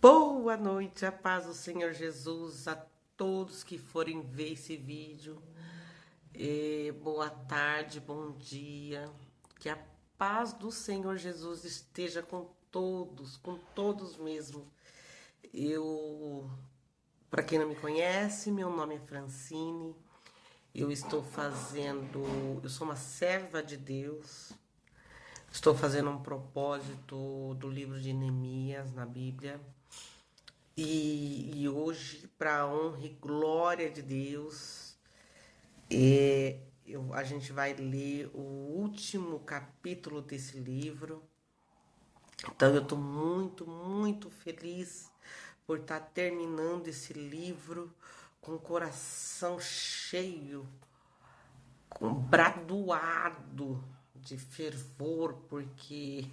Boa noite, a paz do Senhor Jesus a todos que forem ver esse vídeo. Boa tarde, bom dia. Que a paz do Senhor Jesus esteja com todos mesmo. Para quem não me conhece, meu nome é Francine. Eu sou uma serva de Deus. Estou fazendo um propósito do livro de Neemias na Bíblia. E hoje, para honra e glória de Deus, a gente vai ler o último capítulo desse livro. Então, eu estou muito, muito feliz por estar terminando esse livro com o coração cheio, bradoado de fervor, porque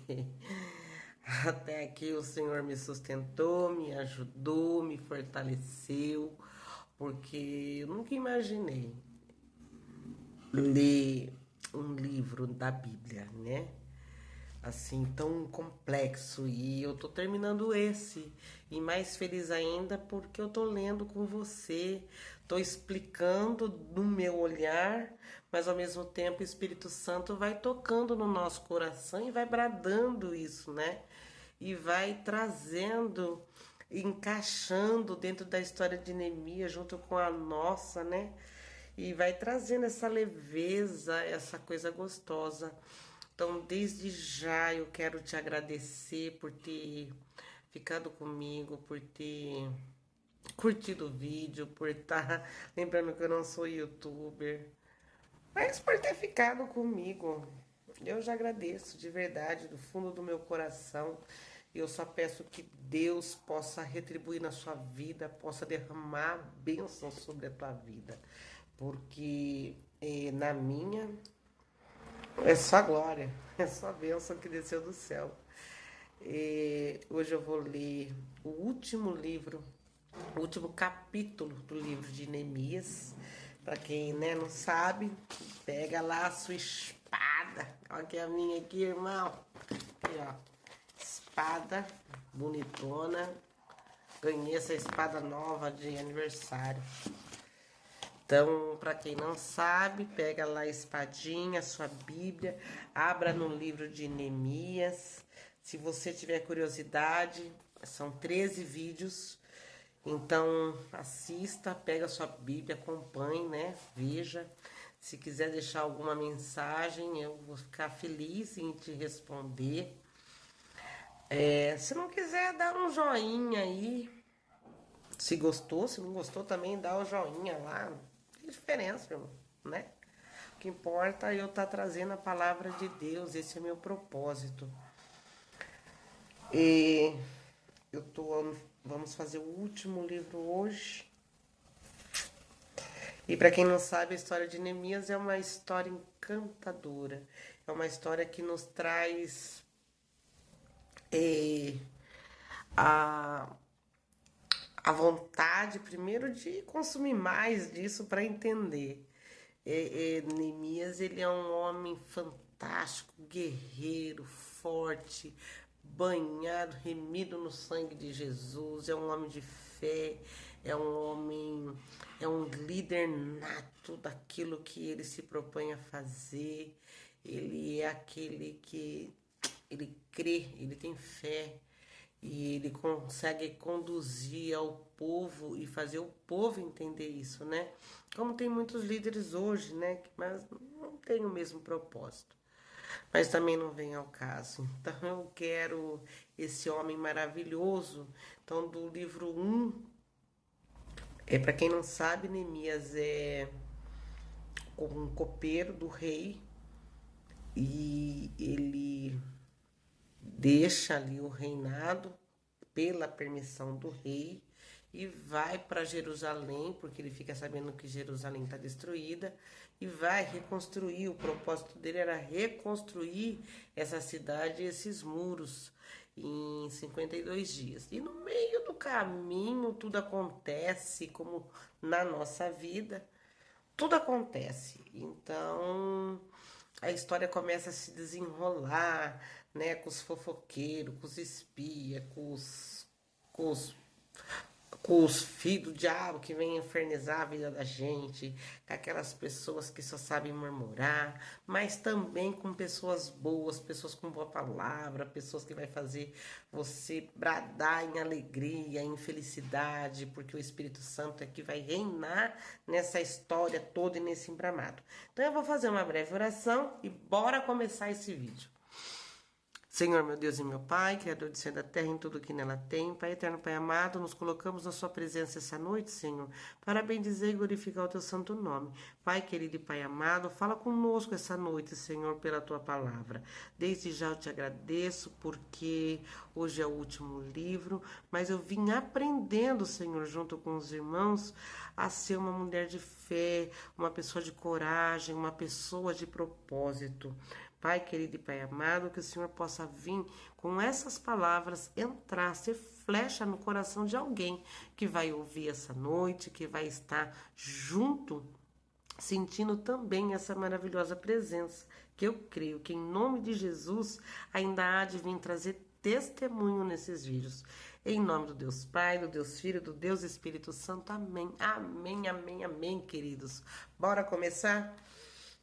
até aqui o Senhor me sustentou, me ajudou, me fortaleceu, porque eu nunca imaginei ler um livro da Bíblia, né? Assim, tão complexo. E eu tô terminando esse. E mais feliz ainda porque eu tô lendo com você, tô explicando do meu olhar, mas ao mesmo tempo o Espírito Santo vai tocando no nosso coração e vai bradando isso, né? E vai trazendo, encaixando dentro da história de Neemias junto com a nossa, né? E vai trazendo essa leveza, essa coisa gostosa. Então, desde já eu quero te agradecer por ter ficado comigo, por ter curtido o vídeo, por estar lembrando que eu não sou youtuber, mas por ter ficado comigo. Eu já agradeço de verdade, do fundo do meu coração. Eu só peço que Deus possa retribuir na sua vida, possa derramar bênçãos sobre a tua vida, porque na minha é só glória, é só bênção que desceu do céu. Hoje eu vou ler o último livro, o último capítulo do livro de Neemias. Para quem não sabe, pega lá a sua espada. Olha que a minha aqui, irmão. Aqui, ó. Espada bonitona. Ganhei essa espada nova de aniversário. Então, para quem não sabe, pega lá a espadinha, a sua Bíblia, abra no livro de Neemias. Se você tiver curiosidade, são 13 vídeos. Então, assista, pega a sua Bíblia, acompanhe, né? Veja. Se quiser deixar alguma mensagem, eu vou ficar feliz em te responder. Se não quiser, dá um joinha aí. Se gostou, se não gostou também, dá o joinha lá. Que diferença, irmão, né? O que importa é eu estar trazendo a palavra de Deus, esse é meu propósito. E vamos fazer o último livro hoje. E para quem não sabe, a história de Neemias é uma história encantadora. É uma história que nos traz a a vontade, primeiro, de consumir mais disso para entender. Neemias, ele é um homem fantástico, guerreiro, forte, banhado, remido no sangue de Jesus, é um homem de fé, é um homem, é um líder nato daquilo que ele se propõe a fazer. Ele é aquele que ele crê, ele tem fé, e ele consegue conduzir ao povo e fazer o povo entender isso, né? Como tem muitos líderes hoje, né? Mas não tem o mesmo propósito. Mas também não vem ao caso. Então eu quero esse homem maravilhoso. Então, do livro 1, para quem não sabe, Neemias é um copeiro do rei e ele deixa ali o reinado pela permissão do rei e vai para Jerusalém, porque ele fica sabendo que Jerusalém está destruída, e vai reconstruir. O propósito dele era reconstruir essa cidade e esses muros em 52 dias. E no meio do caminho tudo acontece, como na nossa vida, tudo acontece. Então a história começa a se desenrolar, né, com os fofoqueiros, com os espias, com os filhos do diabo que vêm infernizar a vida da gente, com aquelas pessoas que só sabem murmurar, mas também com pessoas boas, pessoas com boa palavra, pessoas que vai fazer você bradar em alegria, em felicidade, porque o Espírito Santo é que vai reinar nessa história toda e nesse embramado. Então eu vou fazer uma breve oração e bora começar esse vídeo. Senhor, meu Deus e meu Pai, Criador do céu e da terra, em tudo que nela tem, Pai eterno, Pai amado, nos colocamos na sua presença essa noite, Senhor, para bendizer e glorificar o teu santo nome. Pai querido e Pai amado, fala conosco essa noite, Senhor, pela tua palavra. Desde já eu te agradeço, porque hoje é o último livro, mas eu vim aprendendo, Senhor, junto com os irmãos, a ser uma mulher de fé, uma pessoa de coragem, uma pessoa de propósito. Pai querido e Pai amado, que o Senhor possa vir com essas palavras, entrar, ser flecha no coração de alguém que vai ouvir essa noite, que vai estar junto, sentindo também essa maravilhosa presença, que eu creio que em nome de Jesus ainda há de vir trazer testemunho nesses vídeos. Em nome do Deus Pai, do Deus Filho, do Deus Espírito Santo. Amém. Amém, amém, amém, queridos. Bora começar?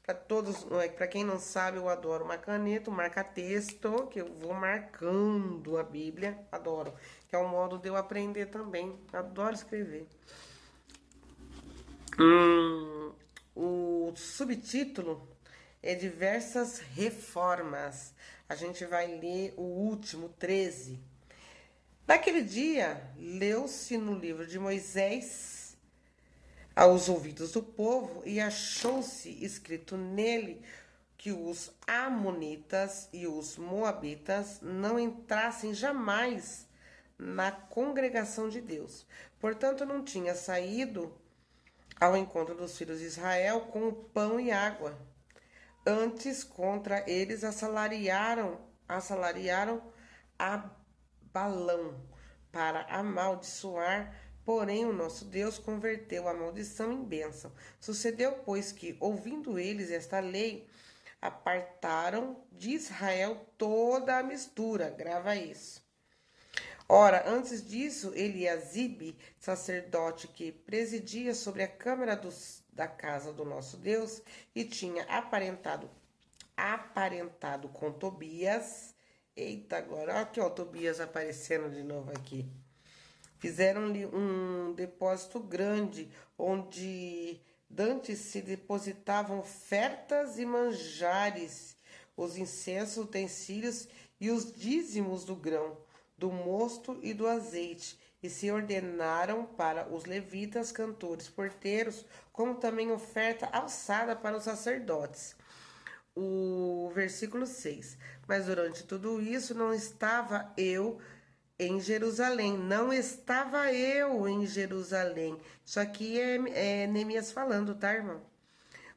Para todos, para quem não sabe, eu adoro uma caneta, um marca-texto, que eu vou marcando a Bíblia, adoro. Que é um modo de eu aprender também, adoro escrever. O subtítulo é Diversas Reformas. A gente vai ler o último, 13. Naquele dia, leu-se no livro de Moisés aos ouvidos do povo, e achou-se escrito nele que os amonitas e os moabitas não entrassem jamais na congregação de Deus. Portanto, não tinha saído ao encontro dos filhos de Israel com o pão e água. Antes, contra eles assalariaram a Balão para amaldiçoar. Porém, o nosso Deus converteu a maldição em bênção. Sucedeu, pois, que, ouvindo eles esta lei, apartaram de Israel toda a mistura. Grava isso. Ora, antes disso, Eliasibe, sacerdote que presidia sobre a câmara da casa do nosso Deus e tinha aparentado com Tobias. Eita, agora, olha aqui, ó, Tobias aparecendo de novo aqui. Fizeram-lhe um depósito grande, onde dantes se depositavam ofertas e manjares, os incensos, utensílios e os dízimos do grão, do mosto e do azeite, e se ordenaram para os levitas, cantores, porteiros, como também oferta alçada para os sacerdotes. O versículo 6. Mas durante tudo isso não estava eu em Jerusalém. Não estava eu em Jerusalém. Isso aqui é Neemias falando, tá, irmão?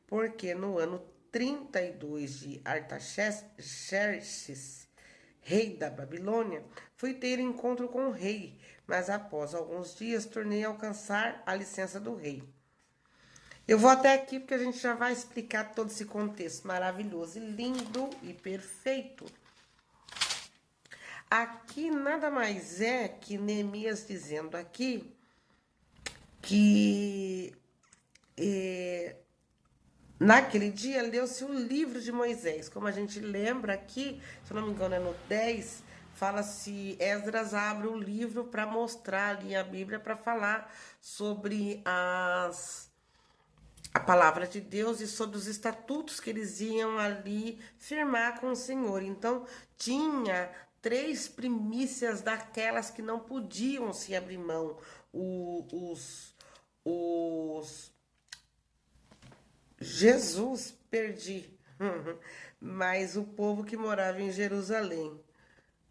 Porque no ano 32 de Artaxerxes, rei da Babilônia, fui ter encontro com o rei, mas após alguns dias tornei a alcançar a licença do rei. Eu vou até aqui porque a gente já vai explicar todo esse contexto maravilhoso e lindo e perfeito. Aqui nada mais é que Neemias dizendo aqui que naquele dia leu-se o livro de Moisés. Como a gente lembra aqui, se eu não me engano é no 10, fala-se, Esdras abre o livro para mostrar ali a Bíblia, para falar sobre a palavra de Deus e sobre os estatutos que eles iam ali firmar com o Senhor. Então, tinha 3 primícias daquelas que não podiam se abrir mão. Jesus, perdi. Mas o povo que morava em Jerusalém.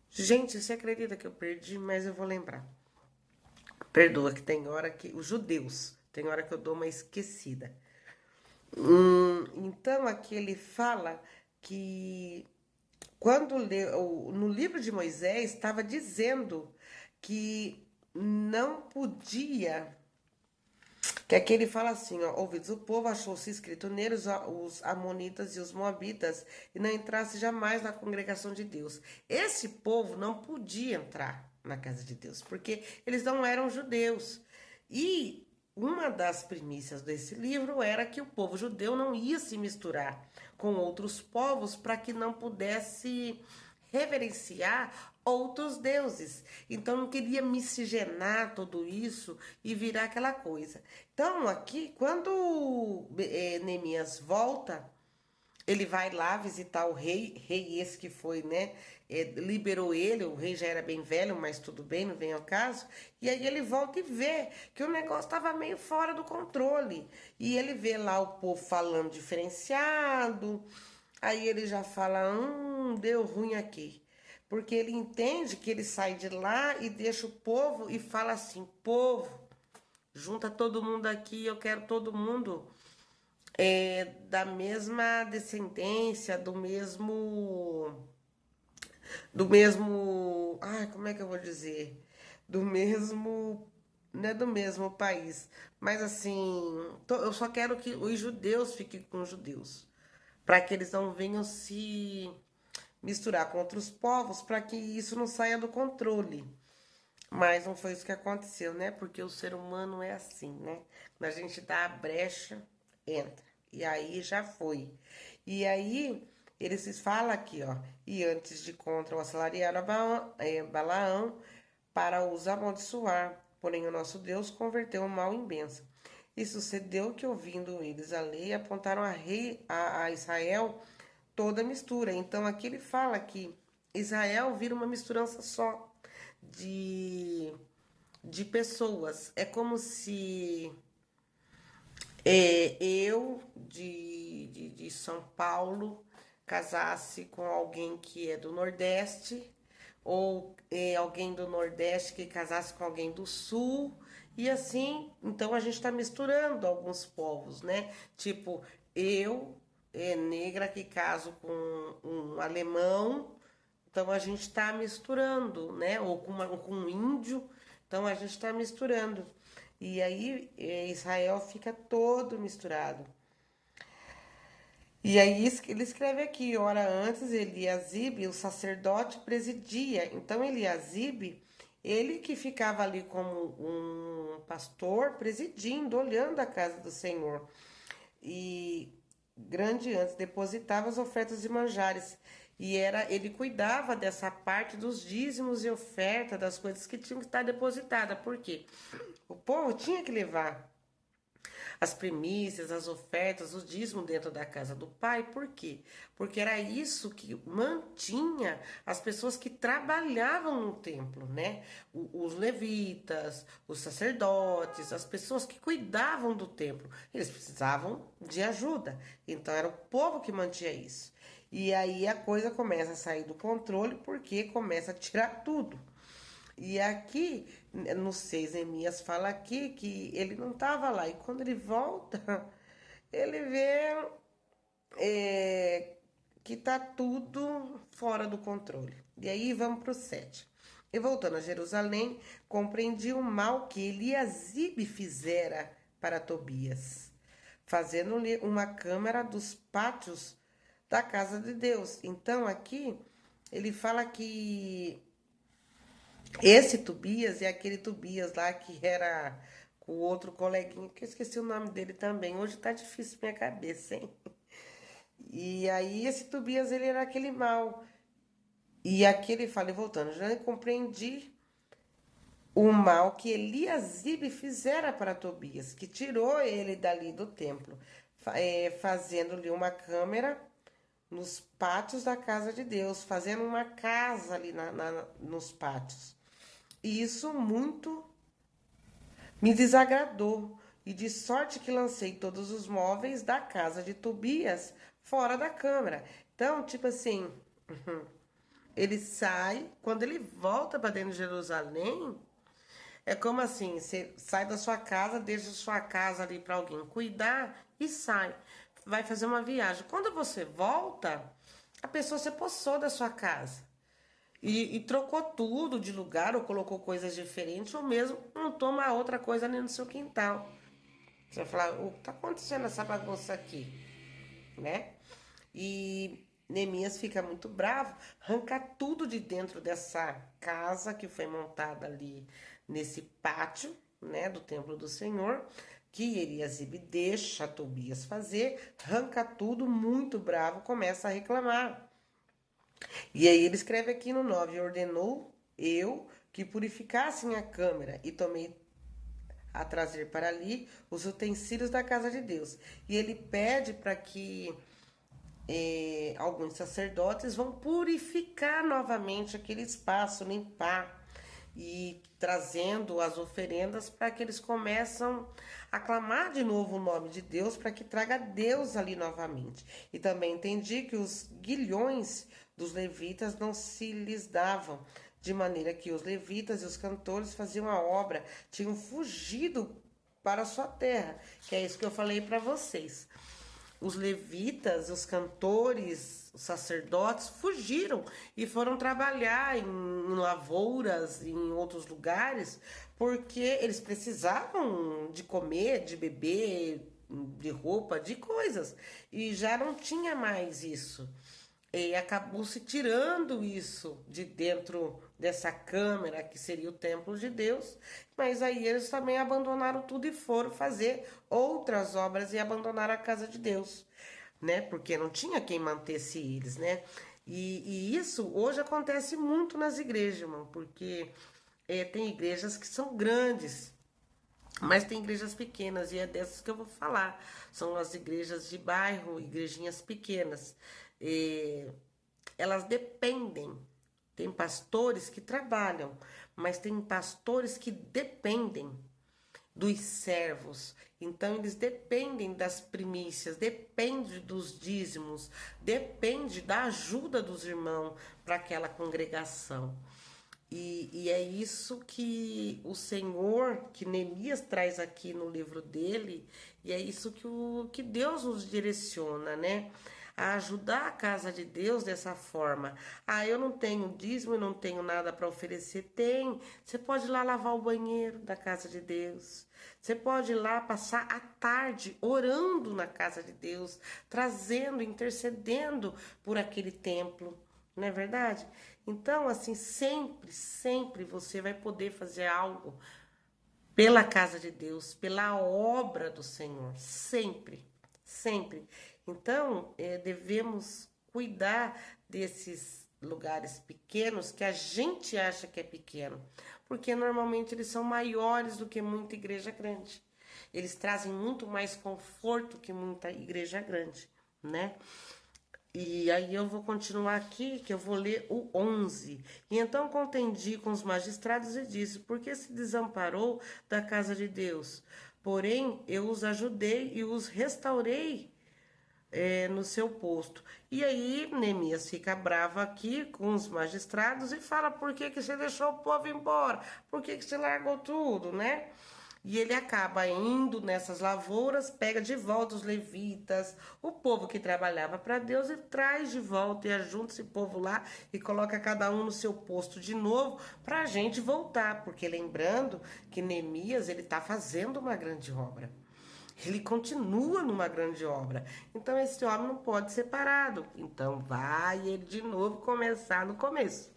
Gente, você acredita que eu perdi? Mas eu vou lembrar. Perdoa que tem hora que... Os judeus, tem hora que eu dou uma esquecida. Então, aqui ele fala que quando leu no livro de Moisés, estava dizendo que não podia, que aqui ele fala assim, ó, ouvidos, o povo achou-se escrito neles os amonitas e os moabitas, e não entrasse jamais na congregação de Deus. Esse povo não podia entrar na casa de Deus, porque eles não eram judeus. E uma das primícias desse livro era que o povo judeu não ia se misturar com outros povos para que não pudesse reverenciar outros deuses. Então não queria miscigenar tudo isso e virar aquela coisa. Então aqui, quando Neemias volta, ele vai lá visitar o rei esse que foi, né? Liberou ele, o rei já era bem velho, mas tudo bem, não vem ao caso. E aí ele volta e vê que o negócio estava meio fora do controle. E ele vê lá o povo falando diferenciado. Aí ele já fala, deu ruim aqui. Porque ele entende que ele sai de lá e deixa o povo e fala assim, povo, junta todo mundo aqui, eu quero todo mundo da mesma descendência, ai, como é que eu vou dizer? Do mesmo, não é do mesmo país, mas assim, eu só quero que os judeus fiquem com os judeus, para que eles não venham se misturar com outros povos, para que isso não saia do controle. Mas não foi isso que aconteceu, né? Porque o ser humano é assim, né? Quando a gente dá a brecha, entra. E aí já foi. E aí, ele se fala aqui, ó. E antes de contra o assalariado Balaão para os amaldiçoar. Porém, o nosso Deus converteu o mal em bênção. E sucedeu que, ouvindo eles a lei, apontaram a Israel toda a mistura. Então, aqui ele fala que Israel vira uma misturança só de, de pessoas. É como se eu, de São Paulo, casasse com alguém que é do Nordeste, ou alguém do Nordeste que casasse com alguém do Sul, e assim, então a gente está misturando alguns povos, né? Tipo, eu, negra, que caso com um alemão, então a gente está misturando, né? Ou com um índio, então a gente está misturando. E aí Israel fica todo misturado. E aí ele escreve aqui, ora antes Eliasibe, o sacerdote, presidia. Então Eliasibe, ele que ficava ali como um pastor, presidindo, olhando a casa do Senhor. E grande antes depositava as ofertas de manjares. E ele cuidava dessa parte dos dízimos e oferta, das coisas que tinham que estar depositadas. Por quê? O povo tinha que levar as primícias, as ofertas, o dízimo dentro da casa do pai. Por quê? Porque era isso que mantinha as pessoas que trabalhavam no templo, né? Os levitas, os sacerdotes, as pessoas que cuidavam do templo. Eles precisavam de ajuda. Então era o povo que mantinha isso. E aí a coisa começa a sair do controle porque começa a tirar tudo. E aqui, no 6, Neemias fala aqui que ele não estava lá. E quando ele volta, ele vê que tá tudo fora do controle. E aí vamos para o 7. E voltando a Jerusalém, compreendi o mal que Eliasibe fizera para Tobias, fazendo-lhe uma câmara dos pátios da casa de Deus. Então aqui ele fala que esse Tobias é aquele Tobias lá que era com o outro coleguinha, que eu esqueci o nome dele também. Hoje tá difícil minha cabeça, hein? E aí esse Tobias, ele era aquele mal. E aqui ele fala, e voltando, já compreendi o mal que Eliasibe fizera para Tobias, que tirou ele dali do templo, fazendo-lhe uma câmara nos pátios da casa de Deus, fazendo uma casa ali nos pátios. E isso muito me desagradou, e de sorte que lancei todos os móveis da casa de Tobias fora da câmara. Então, tipo assim, ele sai, quando ele volta para dentro de Jerusalém, é como assim, você sai da sua casa, deixa a sua casa ali para alguém cuidar e sai. Vai fazer uma viagem. Quando você volta, a pessoa se apossou da sua casa. E trocou tudo de lugar, ou colocou coisas diferentes, ou mesmo montou uma outra coisa ali no seu quintal. Você vai falar, o que está acontecendo essa bagunça aqui? Né? E Neemias fica muito bravo, arranca tudo de dentro dessa casa que foi montada ali nesse pátio, né, do templo do Senhor, que Eliasibe deixa Tobias fazer, arranca tudo, muito bravo, começa a reclamar. E aí ele escreve aqui no 9: ordenou eu que purificassem a câmara e tomei a trazer para ali os utensílios da casa de Deus. E ele pede para que alguns sacerdotes vão purificar novamente aquele espaço, limpar e trazendo as oferendas para que eles começam a clamar de novo o nome de Deus, para que traga Deus ali novamente. E também entendi que os guilhões dos levitas não se lhes davam, de maneira que os levitas e os cantores faziam a obra, tinham fugido para a sua terra, que é isso que eu falei para vocês. Os levitas, os cantores, os sacerdotes fugiram e foram trabalhar em lavouras, em outros lugares, porque eles precisavam de comer, de beber, de roupa, de coisas. E já não tinha mais isso. E acabou se tirando isso de dentro dessa câmara que seria o templo de Deus, mas aí eles também abandonaram tudo e foram fazer outras obras e abandonaram a casa de Deus, né? Porque não tinha quem mantesse eles, né? E isso hoje acontece muito nas igrejas, irmão, porque tem igrejas que são grandes, mas tem igrejas pequenas, e é dessas que eu vou falar. São as igrejas de bairro, igrejinhas pequenas. Elas dependem. Tem pastores que trabalham, mas tem pastores que dependem dos servos. Então, eles dependem das primícias, dependem dos dízimos, depende da ajuda dos irmãos para aquela congregação. E é isso que o Senhor, que Neemias traz aqui no livro dele, e é isso que Deus nos direciona, né? A ajudar a casa de Deus dessa forma. Ah, eu não tenho dízimo, eu não tenho nada para oferecer. Tem. Você pode ir lá lavar o banheiro da casa de Deus. Você pode ir lá passar a tarde orando na casa de Deus, trazendo, intercedendo por aquele templo. Não é verdade? Então, assim, sempre você vai poder fazer algo pela casa de Deus, pela obra do Senhor. Sempre. Então, devemos cuidar desses lugares pequenos que a gente acha que é pequeno, porque normalmente eles são maiores do que muita igreja grande. Eles trazem muito mais conforto que muita igreja grande, né? E aí eu vou continuar aqui, que eu vou ler o 11. E então contendi com os magistrados e disse: por que se desamparou da casa de Deus? Porém, eu os ajudei e os restaurei no seu posto. E aí Neemias fica bravo aqui com os magistrados e fala: por que você deixou o povo embora? Por que você largou tudo, né? E ele acaba indo nessas lavouras, pega de volta os levitas, o povo que trabalhava para Deus, e traz de volta e ajunta esse povo lá e coloca cada um no seu posto de novo para a gente voltar. Porque lembrando que Neemias, ele está fazendo uma grande obra. Ele continua numa grande obra. Então esse homem não pode ser parado. Então vai ele de novo começar no começo.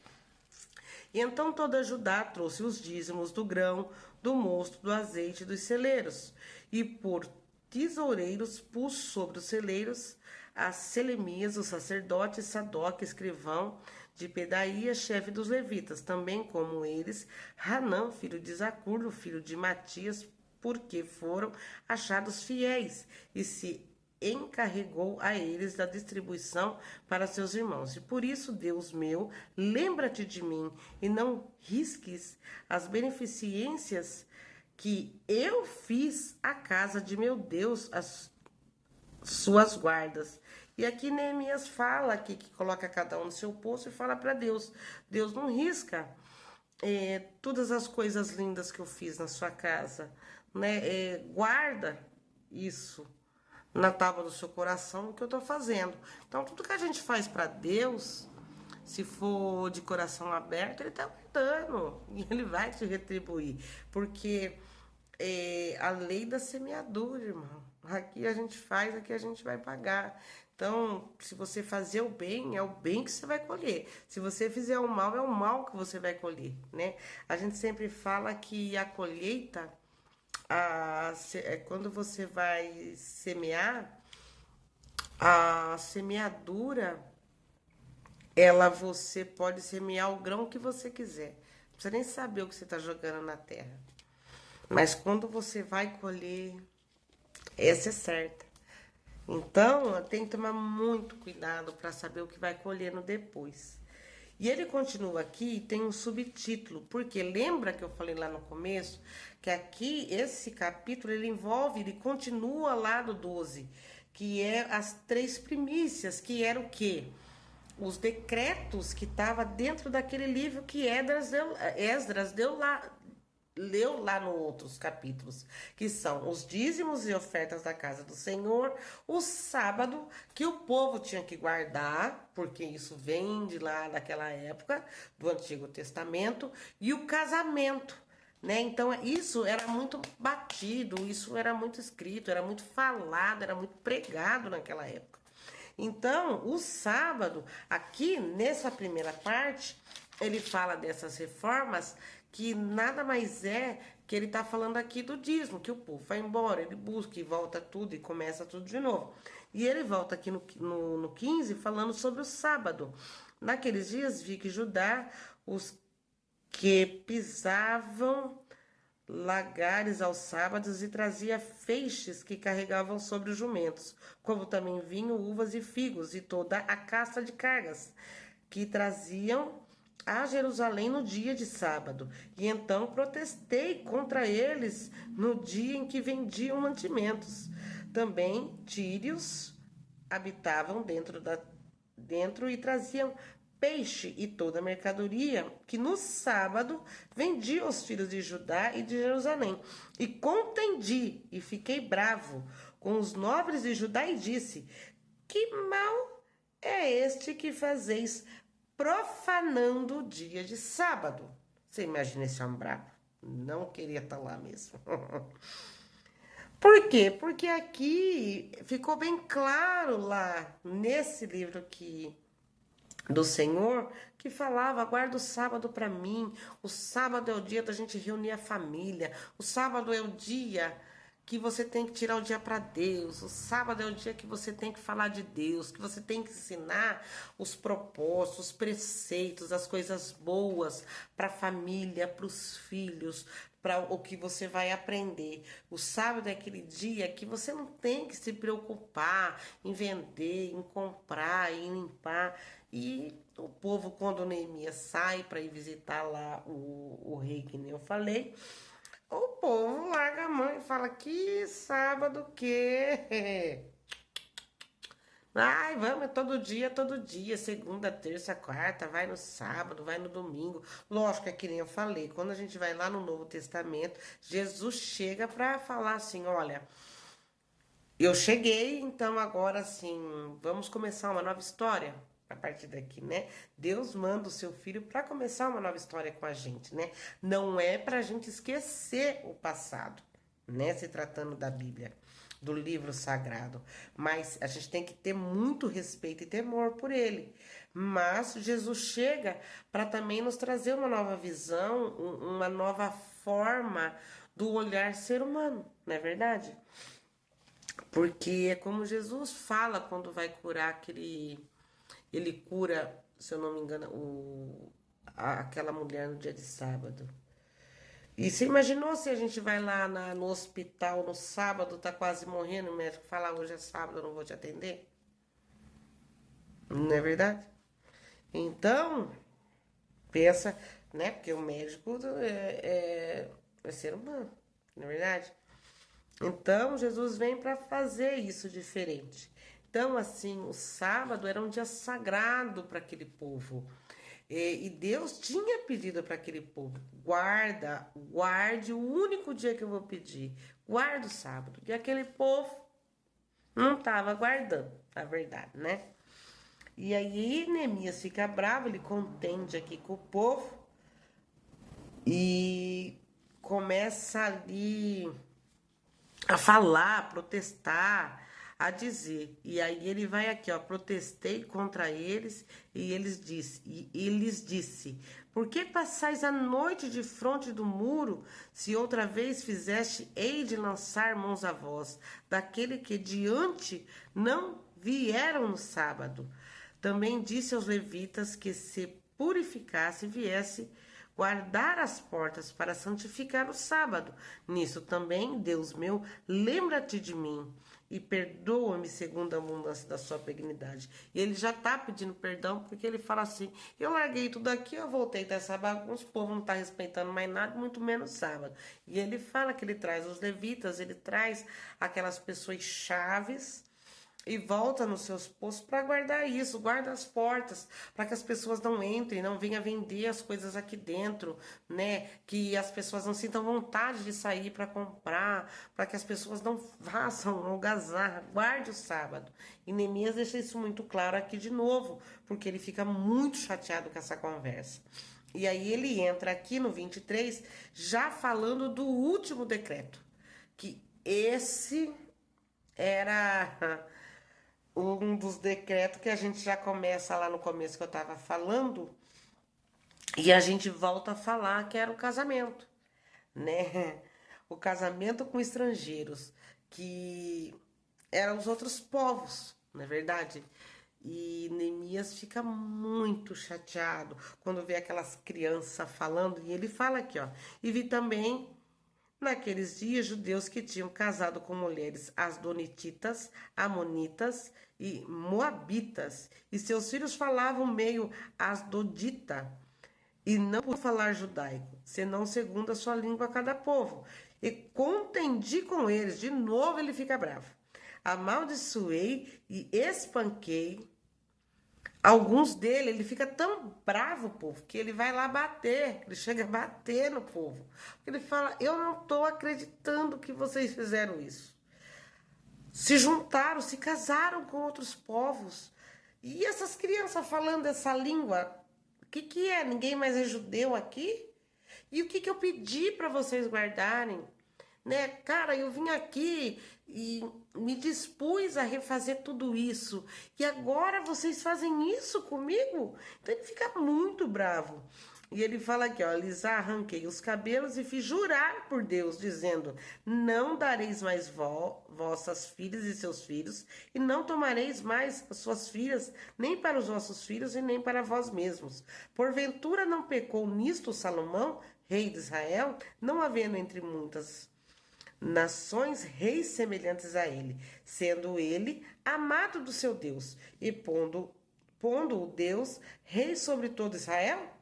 E então toda Judá trouxe os dízimos do grão, do mosto, do azeite e dos celeiros. E por tesoureiros pus sobre os celeiros a Selemias, o sacerdote, Sadoc, escrivão de Pedaías, chefe dos levitas, também como eles, Hanã, filho de Zacur, filho de Matias, porque foram achados fiéis, e se encarregou a eles da distribuição para seus irmãos. E por isso, Deus meu, lembra-te de mim e não risques as beneficências que eu fiz à casa de meu Deus, as suas guardas. E aqui Neemias fala aqui, que coloca cada um no seu posto e fala para Deus: Deus, não risca todas as coisas lindas que eu fiz na sua casa, né? Guarda isso na tábua do seu coração, que eu tô fazendo. Então, tudo que a gente faz para Deus, se for de coração aberto, ele tá guardando e ele vai te retribuir, porque a lei da semeadura, irmão. Aqui a gente faz, aqui a gente vai pagar. Então, se você fazer o bem, é o bem que você vai colher. Se você fizer o mal, é o mal que você vai colher, né? A gente sempre fala que a colheita, quando você vai semear, a semeadura, você pode semear o grão que você quiser. Não precisa nem saber o que você está jogando na terra. Mas quando você vai colher, essa é certa. Então, tem que tomar muito cuidado para saber o que vai colher no depois. E ele continua aqui e tem um subtítulo, porque lembra que eu falei lá no começo que aqui esse capítulo ele continua lá do 12, que é as 3 primícias, que era o quê? Os decretos que estava dentro daquele livro que Esdras leu lá nos outros capítulos, que são os dízimos e ofertas da casa do Senhor, o sábado, que o povo tinha que guardar, porque isso vem de lá daquela época, do Antigo Testamento, e o casamento, né? Então, isso era muito batido, isso era muito escrito, era muito falado, era muito pregado naquela época. Então, o sábado, aqui nessa primeira parte, ele fala dessas reformas que nada mais é que ele está falando aqui do dízimo, que o povo vai embora, ele busca e volta tudo e começa tudo de novo. E ele volta aqui no 15 falando sobre o sábado. Naqueles dias vi que Judá, os que pisavam lagares aos sábados e trazia feixes que carregavam sobre os jumentos, como também vinho, uvas e figos e toda a casta de cargas que traziam a Jerusalém no dia de sábado. E então protestei contra eles no dia em que vendiam mantimentos. Também tírios habitavam dentro e traziam peixe e toda a mercadoria que no sábado vendia aos filhos de Judá e de Jerusalém. E contendi e fiquei bravo com os nobres de Judá e disse: que mal é este que fazeis profanando o dia de sábado? Você imagina esse homem bravo? Não queria estar lá mesmo. Por quê? Porque aqui ficou bem claro lá nesse livro aqui do Senhor, que falava: guarda o sábado para mim. O sábado é o dia da gente reunir a família. O sábado é o dia que você tem que tirar o dia para Deus. O sábado é o dia que você tem que falar de Deus, que você tem que ensinar os propósitos, os preceitos, as coisas boas para a família, para os filhos, para o que você vai aprender. O sábado é aquele dia que você não tem que se preocupar em vender, em comprar, em limpar. E o povo, quando Neemias sai para ir visitar lá o rei, que nem eu falei, o povo larga a mão e fala: que sábado que? Ai, vamos, é todo dia, segunda, terça, quarta, vai no sábado, vai no domingo. Lógico, é que nem eu falei, quando a gente vai lá no Novo Testamento, Jesus chega para falar assim: olha, eu cheguei, então agora assim, vamos começar uma nova história a partir daqui, né? Deus manda o seu filho para começar uma nova história com a gente, né? Não é para a gente esquecer o passado, né? Se tratando da Bíblia, do livro sagrado, mas a gente tem que ter muito respeito e temor por ele. Mas Jesus chega para também nos trazer uma nova visão, uma nova forma do olhar ser humano, não é verdade? Porque é como Jesus fala quando vai curar ele cura, se eu não me engano, aquela mulher no dia de sábado. E você imaginou se a gente vai lá no hospital no sábado, tá quase morrendo, o médico fala: hoje é sábado, eu não vou te atender? Não é verdade? Então, pensa, né? Porque o médico é ser humano, não é verdade? Então, Jesus vem para fazer isso diferente. Então, assim, o sábado era um dia sagrado para aquele povo. E Deus tinha pedido para aquele povo: guarde o único dia que eu vou pedir, guarda o sábado. E aquele povo não estava guardando, na verdade, né? E aí Neemias fica bravo, ele contende aqui com o povo e começa ali a falar, a protestar, a dizer. E aí ele vai aqui, ó, protestei contra eles e eles disse, por que passais a noite de fronte do muro, se outra vez fizeste, hei de lançar mãos a vós, daquele que diante não vieram no sábado. Também disse aos levitas que se purificasse e viesse guardar as portas para santificar o sábado. Nisso também, Deus meu, lembra-te de mim e perdoa-me segundo a abundância da sua benignidade. E ele já está pedindo perdão porque ele fala assim, eu larguei tudo aqui, eu voltei dessa bagunça, o povo não está respeitando mais nada, muito menos sábado. E ele fala que ele traz os levitas, ele traz aquelas pessoas chaves, e volta nos seus postos para guardar isso, guarda as portas, para que as pessoas não entrem, não venham vender as coisas aqui dentro, né? Que as pessoas não sintam vontade de sair para comprar, para que as pessoas não façam algazarra, guarde o sábado. E Neemias deixa isso muito claro aqui de novo, porque ele fica muito chateado com essa conversa. E aí ele entra aqui no 23, já falando do último decreto, que esse era um dos decretos que a gente já começa lá no começo que eu estava falando, e a gente volta a falar que era o casamento, né? O casamento com estrangeiros, que eram os outros povos, não é verdade? E Neemias fica muito chateado quando vê aquelas crianças falando, e ele fala aqui, ó, e vi também naqueles dias, judeus que tinham casado com mulheres asdonititas, amonitas e moabitas, e seus filhos falavam meio asdodita, e não por falar judaico, senão segundo a sua língua cada povo. E contendi com eles, de novo ele fica bravo. Amaldiçoei e espanquei alguns dele, ele fica tão bravo, povo, que ele vai lá bater, ele chega a bater no povo. Ele fala, eu não estou acreditando que vocês fizeram isso. Se juntaram, se casaram com outros povos. E essas crianças falando essa língua, o que é? Ninguém mais é judeu aqui? E o que eu pedi para vocês guardarem? Né? Cara, eu vim aqui e me dispus a refazer tudo isso. E agora vocês fazem isso comigo? Então ele fica muito bravo. E ele fala aqui, ó, lhes arranquei os cabelos e fiz jurar por Deus, dizendo, não dareis mais vossas filhas e seus filhos, e não tomareis mais as suas filhas, nem para os vossos filhos e nem para vós mesmos. Porventura não pecou nisto Salomão, rei de Israel, não havendo entre muitas nações reis semelhantes a ele, sendo ele amado do seu Deus, e pondo o Deus rei sobre todo Israel?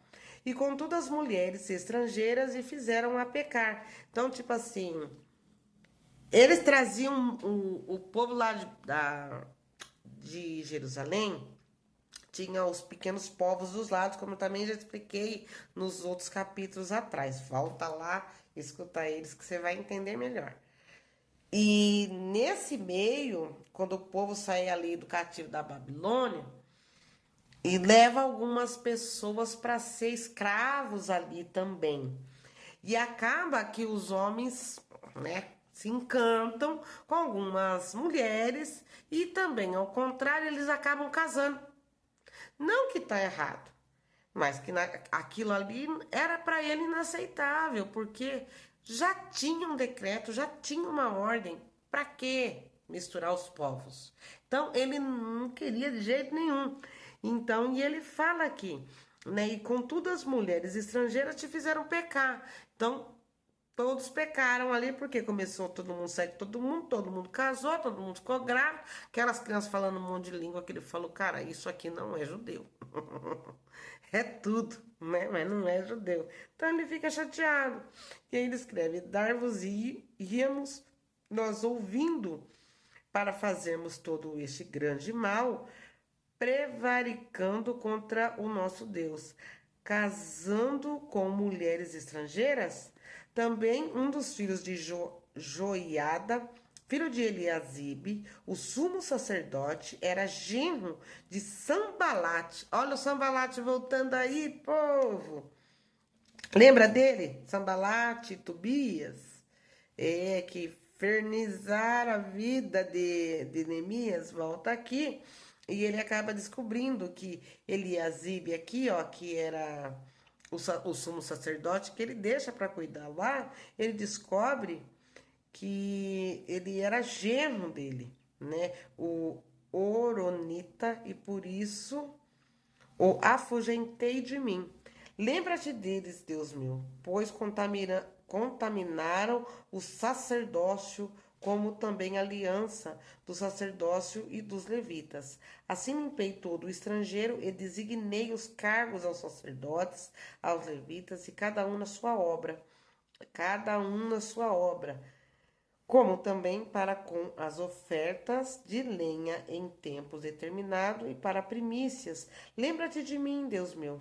E contudo as mulheres estrangeiras e fizeram a pecar. Então, tipo assim, eles traziam o povo lá de Jerusalém, tinha os pequenos povos dos lados, como eu também já expliquei nos outros capítulos atrás. Volta lá, escuta eles que você vai entender melhor. E nesse meio, quando o povo sai ali do cativo da Babilônia, e leva algumas pessoas para ser escravos ali também. E acaba que os homens, né, se encantam com algumas mulheres e também, ao contrário, eles acabam casando. Não que tá errado, mas que aquilo ali era para ele inaceitável, porque já tinha um decreto, já tinha uma ordem. Para quê misturar os povos? Então, ele não queria de jeito nenhum. Então, e ele fala aqui, né? E contudo as mulheres estrangeiras te fizeram pecar. Então, todos pecaram ali, porque começou todo mundo sair com todo mundo casou, todo mundo ficou grávido. Aquelas crianças falando um monte de língua que ele falou, cara, isso aqui não é judeu. É tudo, né? Mas não é judeu. Então ele fica chateado. E aí ele escreve, dar-vos-íamos nós ouvindo para fazermos todo este grande mal, prevaricando contra o nosso Deus, casando com mulheres estrangeiras. Também um dos filhos de Joiada, filho de Eliasibe, o sumo sacerdote, era genro de Sambalate. Olha o Sambalate voltando aí, povo. Lembra dele? Sambalate, Tobias, que infernizar a vida de Neemias, volta aqui, e ele acaba descobrindo que Eliasibe aqui, ó, que era o sumo sacerdote, que ele deixa para cuidar lá, ele descobre que ele era genro dele, né? O Oronita, e por isso o afugentei de mim. Lembra-te deles, Deus meu, pois contaminaram o sacerdócio, como também a aliança do sacerdócio e dos levitas. Assim limpei todo o estrangeiro e designei os cargos aos sacerdotes, aos levitas, e cada um na sua obra, como também para com as ofertas de lenha em tempos determinados e para primícias. Lembra-te de mim, Deus meu,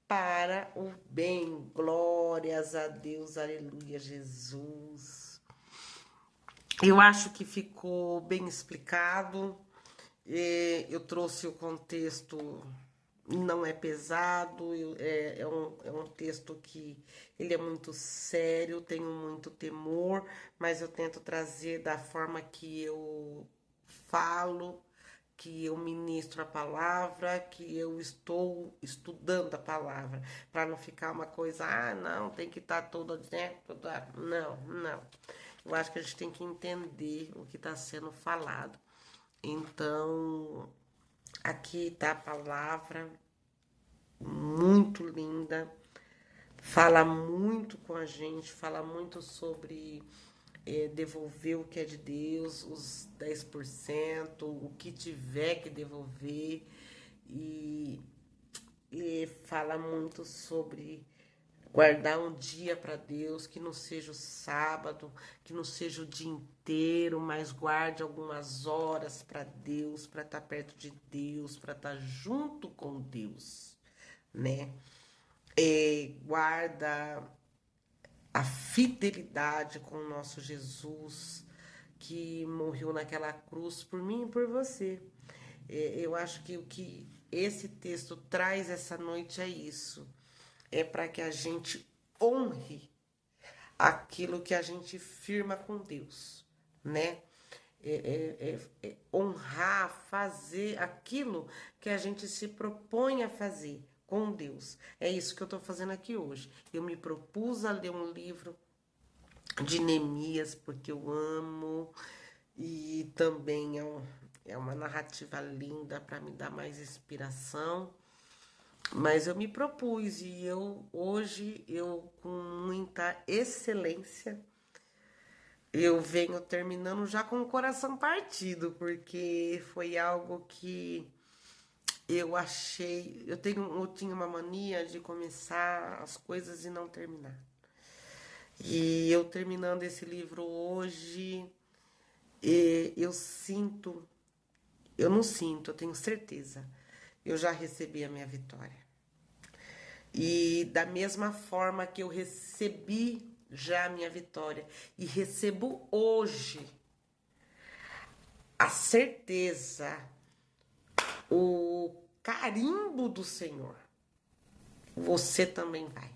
para o bem. Glórias a Deus, aleluia, Jesus. Eu acho que ficou bem explicado. Eu trouxe o contexto, não é pesado, é um texto que ele é muito sério, tenho muito temor, mas eu tento trazer da forma que eu falo, que eu ministro a palavra, que eu estou estudando a palavra, para não ficar uma coisa, não, tem que estar toda, né, toda, não, não. Eu acho que a gente tem que entender o que está sendo falado. Então, aqui está a palavra, muito linda, fala muito com a gente, fala muito sobre devolver o que é de Deus, os 10%, o que tiver que devolver, e, e fala muito sobre guardar um dia para Deus, que não seja o sábado, que não seja o dia inteiro, mas guarde algumas horas para Deus, para estar perto de Deus, para estar junto com Deus, né? Guarda a fidelidade com o nosso Jesus, que morreu naquela cruz por mim e por você. Eu acho que o que esse texto traz essa noite é isso. É para que a gente honre aquilo que a gente firma com Deus, né? Honrar, fazer aquilo que a gente se propõe a fazer com Deus. É isso que eu estou fazendo aqui hoje. Eu me propus a ler um livro de Neemias, porque eu amo, e também é uma narrativa linda para me dar mais inspiração. Mas eu me propus, e hoje, com muita excelência, eu venho terminando já com o coração partido, porque foi algo que eu achei. Eu tinha uma mania de começar as coisas e não terminar. E eu terminando esse livro hoje, eu sinto, eu não sinto, eu tenho certeza, eu já recebi a minha vitória. E da mesma forma que eu recebi já a minha vitória e recebo hoje a certeza, o carimbo do Senhor, você também vai.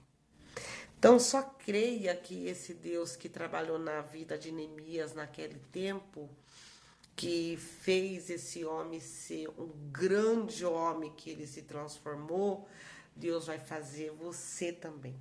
Então só creia que esse Deus que trabalhou na vida de Neemias naquele tempo, que fez esse homem ser um grande homem que ele se transformou, Deus vai fazer você também.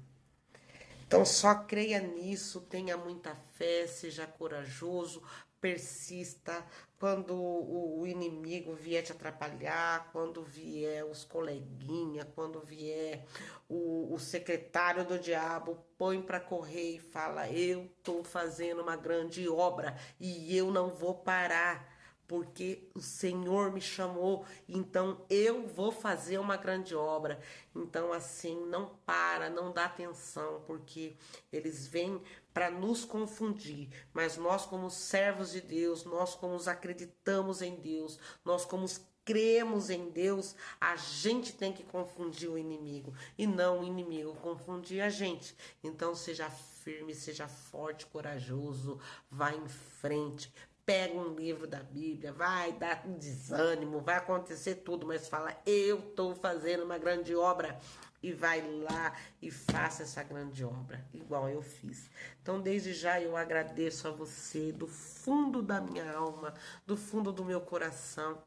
Então só creia nisso, tenha muita fé, seja corajoso, persista. Quando o inimigo vier te atrapalhar, quando vier os coleguinhas, quando vier o secretário do diabo, põe para correr e fala: eu estou fazendo uma grande obra e eu não vou parar, porque o Senhor me chamou, então eu vou fazer uma grande obra. Então, assim, não para, não dá atenção, porque eles vêm para nos confundir. Mas nós, como servos de Deus, nós, como acreditamos em Deus, nós, como cremos em Deus, a gente tem que confundir o inimigo e não o inimigo confundir a gente. Então, seja firme, seja forte, corajoso, vá em frente. Pega um livro da Bíblia, vai dar um desânimo, vai acontecer tudo, mas fala: eu estou fazendo uma grande obra e vai lá e faça essa grande obra, igual eu fiz. Então, desde já eu agradeço a você do fundo da minha alma, do fundo do meu coração.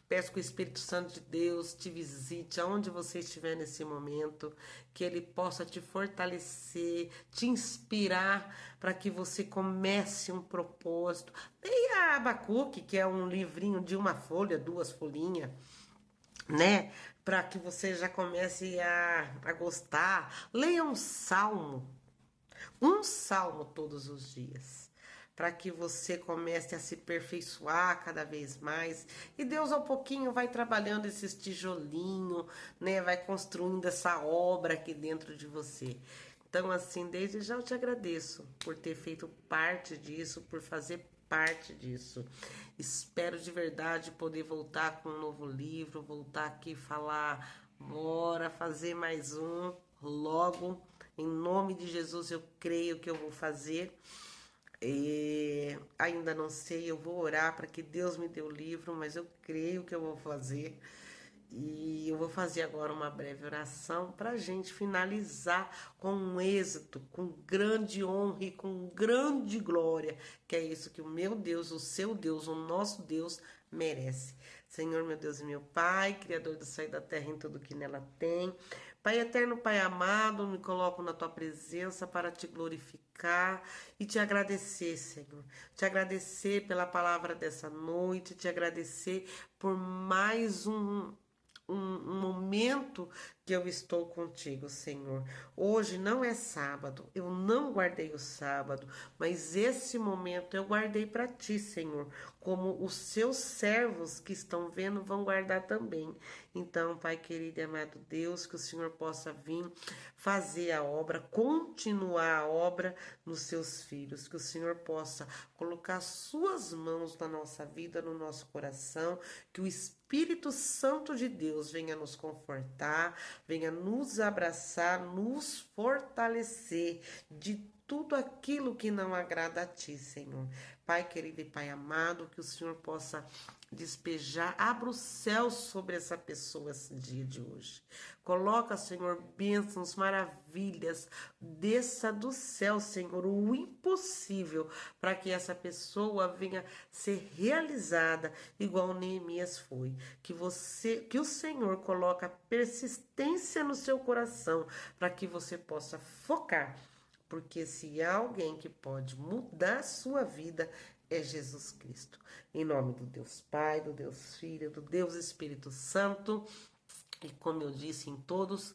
Peço que o Espírito Santo de Deus te visite aonde você estiver nesse momento, que ele possa te fortalecer, te inspirar para que você comece um propósito. Leia Abacuque, que é um livrinho de uma folha, duas folhinhas, né? Para que você já comece a gostar. Leia um salmo todos os dias, para que você comece a se aperfeiçoar cada vez mais. E Deus ao pouquinho vai trabalhando esses tijolinhos, né? Vai construindo essa obra aqui dentro de você. Então, assim, desde já eu te agradeço por ter feito parte disso, por fazer parte disso. Espero de verdade poder voltar com um novo livro, voltar aqui e falar, bora fazer mais um logo. Em nome de Jesus, eu creio que eu vou fazer. Ainda não sei, eu vou orar para que Deus me dê o livro, mas eu creio que eu vou fazer. E eu vou fazer agora uma breve oração para a gente finalizar com um êxito, com grande honra e com grande glória, que é isso que o meu Deus, o seu Deus, o nosso Deus merece. Senhor, meu Deus e meu Pai, Criador do céu e da terra em tudo que nela tem. Pai eterno, Pai amado, me coloco na tua presença para te glorificar e te agradecer, Senhor. Te agradecer pela palavra dessa noite, te agradecer por mais um momento que eu estou contigo, Senhor. Hoje não é sábado, eu não guardei o sábado, mas esse momento eu guardei para ti, Senhor, como os seus servos que estão vendo vão guardar também. Então, Pai querido e amado Deus, que o Senhor possa vir fazer a obra, continuar a obra nos seus filhos, que o Senhor possa colocar suas mãos na nossa vida, no nosso coração, que o Espírito Santo de Deus venha nos confortar, venha nos abraçar, nos fortalecer de tudo aquilo que não agrada a ti, Senhor. Pai querido e Pai amado, que o Senhor possa despejar, abra o céu sobre essa pessoa esse dia de hoje. Coloca, Senhor, bênçãos, maravilhas, desça do céu, Senhor, o impossível, para que essa pessoa venha ser realizada, igual Neemias foi. Que o Senhor coloca persistência no seu coração, para que você possa focar. Porque se há alguém que pode mudar a sua vida, é Jesus Cristo. Em nome do Deus Pai, do Deus Filho, do Deus Espírito Santo. E como eu disse, em todos,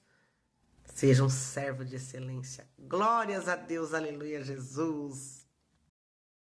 sejam servos de excelência. Glórias a Deus, aleluia, Jesus.